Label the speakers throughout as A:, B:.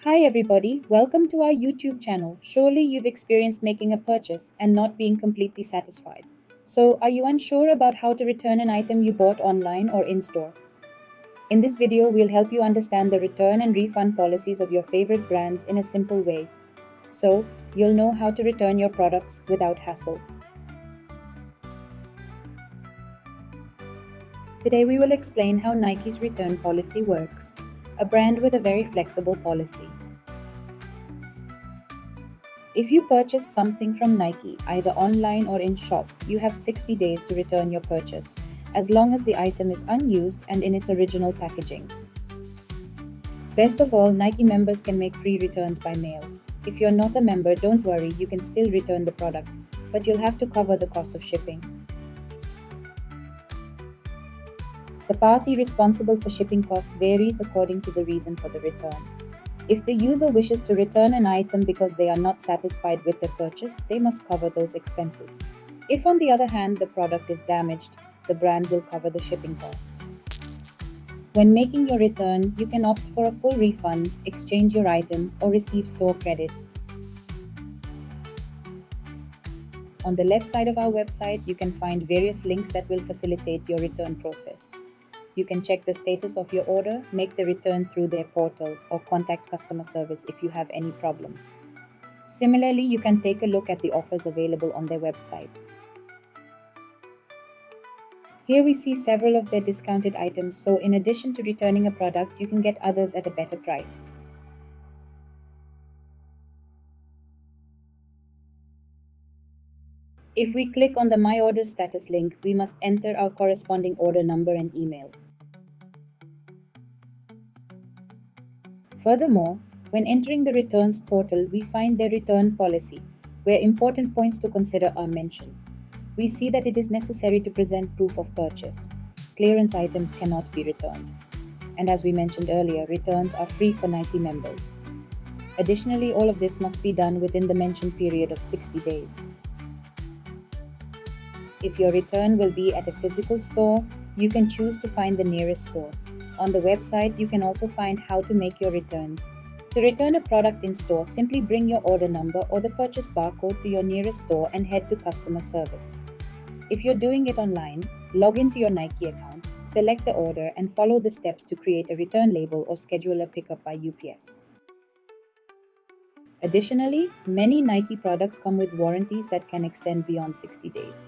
A: Hi everybody, welcome to our YouTube channel. Surely you've experienced making a purchase and not being completely satisfied. So, are you unsure about how to return an item you bought online or in-store? In this video, we'll help you understand the return and refund policies of your favorite brands in a simple way. So, you'll know how to return your products without hassle. Today we will explain how Nike's return policy works, a brand with a very flexible policy. If you purchase something from Nike, either online or in shop, you have 60 days to return your purchase, as long as the item is unused and in its original packaging. Best of all, Nike members can make free returns by mail. If you're not a member, don't worry, you can still return the product, but you'll have to cover the cost of shipping. The party responsible for shipping costs varies according to the reason for the return. If the user wishes to return an item because they are not satisfied with their purchase, they must cover those expenses. If, on the other hand, the product is damaged, the brand will cover the shipping costs. When making your return, you can opt for a full refund, exchange your item, or receive store credit. On the left side of our website, you can find various links that will facilitate your return process. You can check the status of your order, make the return through their portal, or contact customer service if you have any problems. Similarly, you can take a look at the offers available on their website. Here we see several of their discounted items, so in addition to returning a product, you can get others at a better price. If we click on the My Order Status link, we must enter our corresponding order number and email. Furthermore, when entering the returns portal, we find their return policy, where important points to consider are mentioned. We see that it is necessary to present proof of purchase. Clearance items cannot be returned. And as we mentioned earlier, returns are free for Nike members. Additionally, all of this must be done within the mentioned period of 60 days. If your return will be at a physical store, you can choose to find the nearest store. On the website, you can also find how to make your returns. To return a product in store, simply bring your order number or the purchase barcode to your nearest store and head to customer service. If you're doing it online, log into your Nike account, select the order, and follow the steps to create a return label or schedule a pickup by UPS. Additionally, many Nike products come with warranties that can extend beyond 60 days.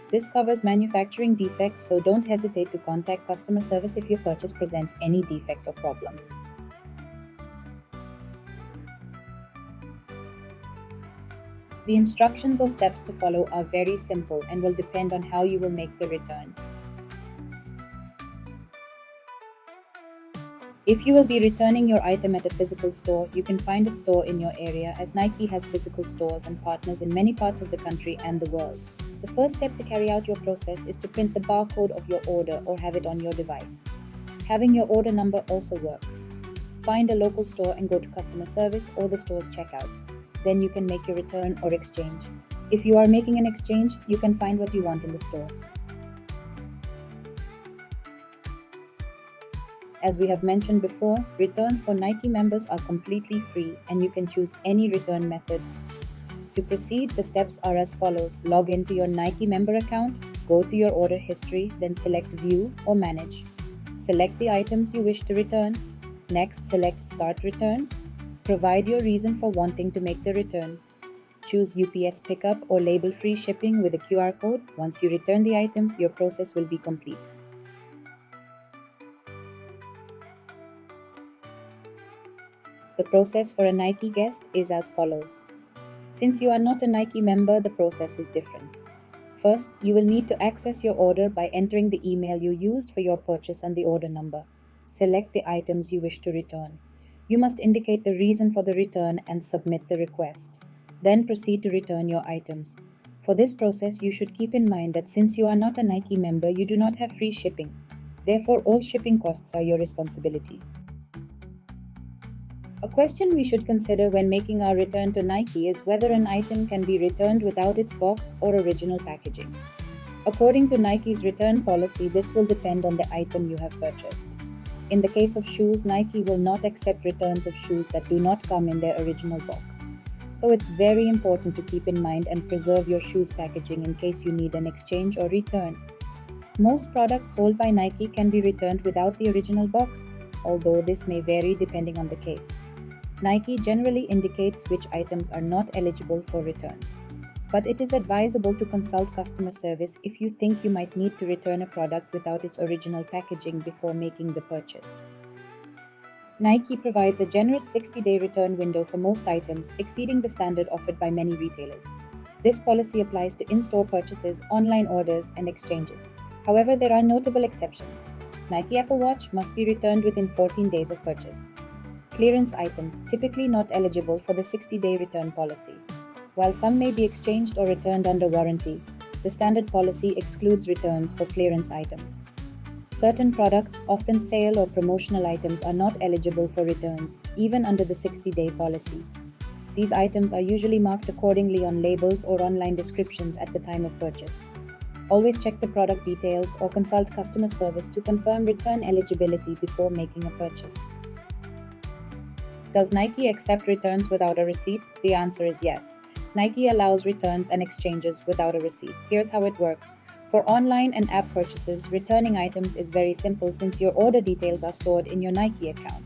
A: This covers manufacturing defects, so don't hesitate to contact customer service if your purchase presents any defect or problem. The instructions or steps to follow are very simple and will depend on how you will make the return. If you will be returning your item at a physical store, you can find a store in your area, as Nike has physical stores and partners in many parts of the country and the world. The first step to carry out your process is to print the barcode of your order or have it on your device. Having your order number also works. Find a local store and go to customer service or the store's checkout. Then you can make your return or exchange. If you are making an exchange, you can find what you want in the store. As we have mentioned before, returns for Nike members are completely free and you can choose any return method. To proceed, the steps are as follows. Log into your Nike member account, go to your order history, then select View or Manage. Select the items you wish to return. Next, select Start Return. Provide your reason for wanting to make the return. Choose UPS pickup or label-free shipping with a QR code. Once you return the items, your process will be complete. The process for a Nike guest is as follows. Since you are not a Nike member, the process is different. First, you will need to access your order by entering the email you used for your purchase and the order number. Select the items you wish to return. You must indicate the reason for the return and submit the request. Then proceed to return your items. For this process, you should keep in mind that since you are not a Nike member, you do not have free shipping. Therefore, all shipping costs are your responsibility. A question we should consider when making our return to Nike is whether an item can be returned without its box or original packaging. According to Nike's return policy, this will depend on the item you have purchased. In the case of shoes, Nike will not accept returns of shoes that do not come in their original box. So it's very important to keep in mind and preserve your shoes packaging in case you need an exchange or return. Most products sold by Nike can be returned without the original box, although this may vary depending on the case. Nike generally indicates which items are not eligible for return. But it is advisable to consult customer service if you think you might need to return a product without its original packaging before making the purchase. Nike provides a generous 60-day return window for most items, exceeding the standard offered by many retailers. This policy applies to in-store purchases, online orders, and exchanges. However, there are notable exceptions. Nike Apple Watch must be returned within 14 days of purchase. Clearance items, typically not eligible for the 60-day return policy. While some may be exchanged or returned under warranty, the standard policy excludes returns for clearance items. Certain products, often sale or promotional items, are not eligible for returns, even under the 60-day policy. These items are usually marked accordingly on labels or online descriptions at the time of purchase. Always check the product details or consult customer service to confirm return eligibility before making a purchase. Does Nike accept returns without a receipt? The answer is yes. Nike allows returns and exchanges without a receipt. Here's how it works. For online and app purchases, returning items is very simple since your order details are stored in your Nike account.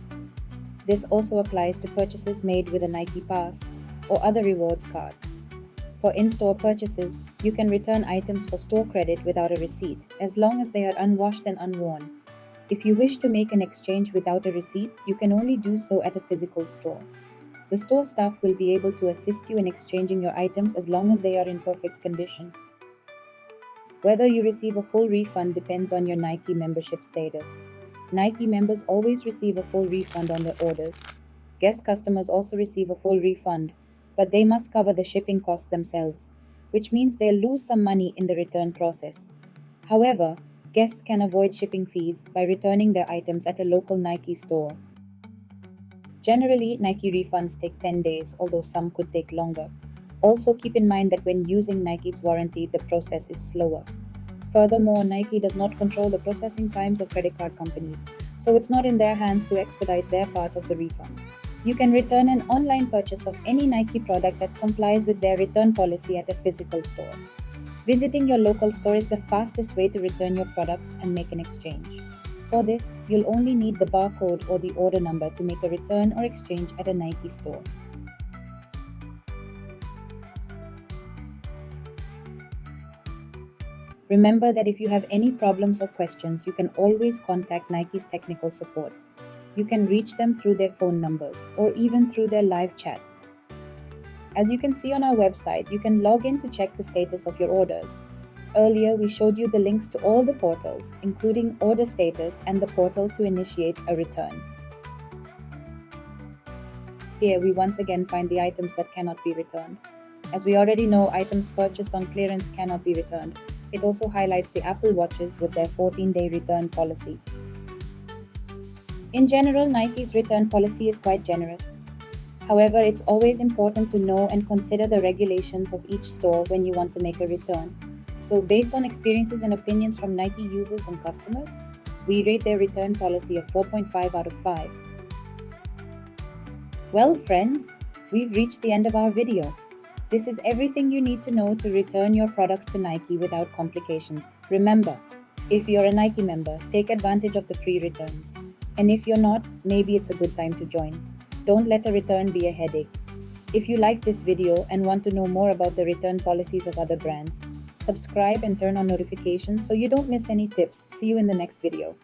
A: This also applies to purchases made with a Nike Pass or other rewards cards. For in-store purchases, you can return items for store credit without a receipt, as long as they are unwashed and unworn. If you wish to make an exchange without a receipt, you can only do so at a physical store. The store staff will be able to assist you in exchanging your items as long as they are in perfect condition. Whether you receive a full refund depends on your Nike membership status. Nike members always receive a full refund on their orders. Guest customers also receive a full refund, but they must cover the shipping costs themselves, which means they'll lose some money in the return process. However, guests can avoid shipping fees by returning their items at a local Nike store. Generally, Nike refunds take 10 days, although some could take longer. Also, keep in mind that when using Nike's warranty, the process is slower. Furthermore, Nike does not control the processing times of credit card companies, so it's not in their hands to expedite their part of the refund. You can return an online purchase of any Nike product that complies with their return policy at a physical store. Visiting your local store is the fastest way to return your products and make an exchange. For this, you'll only need the barcode or the order number to make a return or exchange at a Nike store. Remember that if you have any problems or questions, you can always contact Nike's technical support. You can reach them through their phone numbers or even through their live chat. As you can see on our website, you can log in to check the status of your orders. Earlier, we showed you the links to all the portals, including order status and the portal to initiate a return. Here, we once again find the items that cannot be returned. As we already know, items purchased on clearance cannot be returned. It also highlights the Apple Watches with their 14-day return policy. In general, Nike's return policy is quite generous. However, it's always important to know and consider the regulations of each store when you want to make a return. So, based on experiences and opinions from Nike users and customers, we rate their return policy a 4.5 out of 5. Well, friends, we've reached the end of our video. This is everything you need to know to return your products to Nike without complications. Remember, if you're a Nike member, take advantage of the free returns. And if you're not, maybe it's a good time to join. Don't let a return be a headache. If you like this video and want to know more about the return policies of other brands, subscribe and turn on notifications so you don't miss any tips. See you in the next video.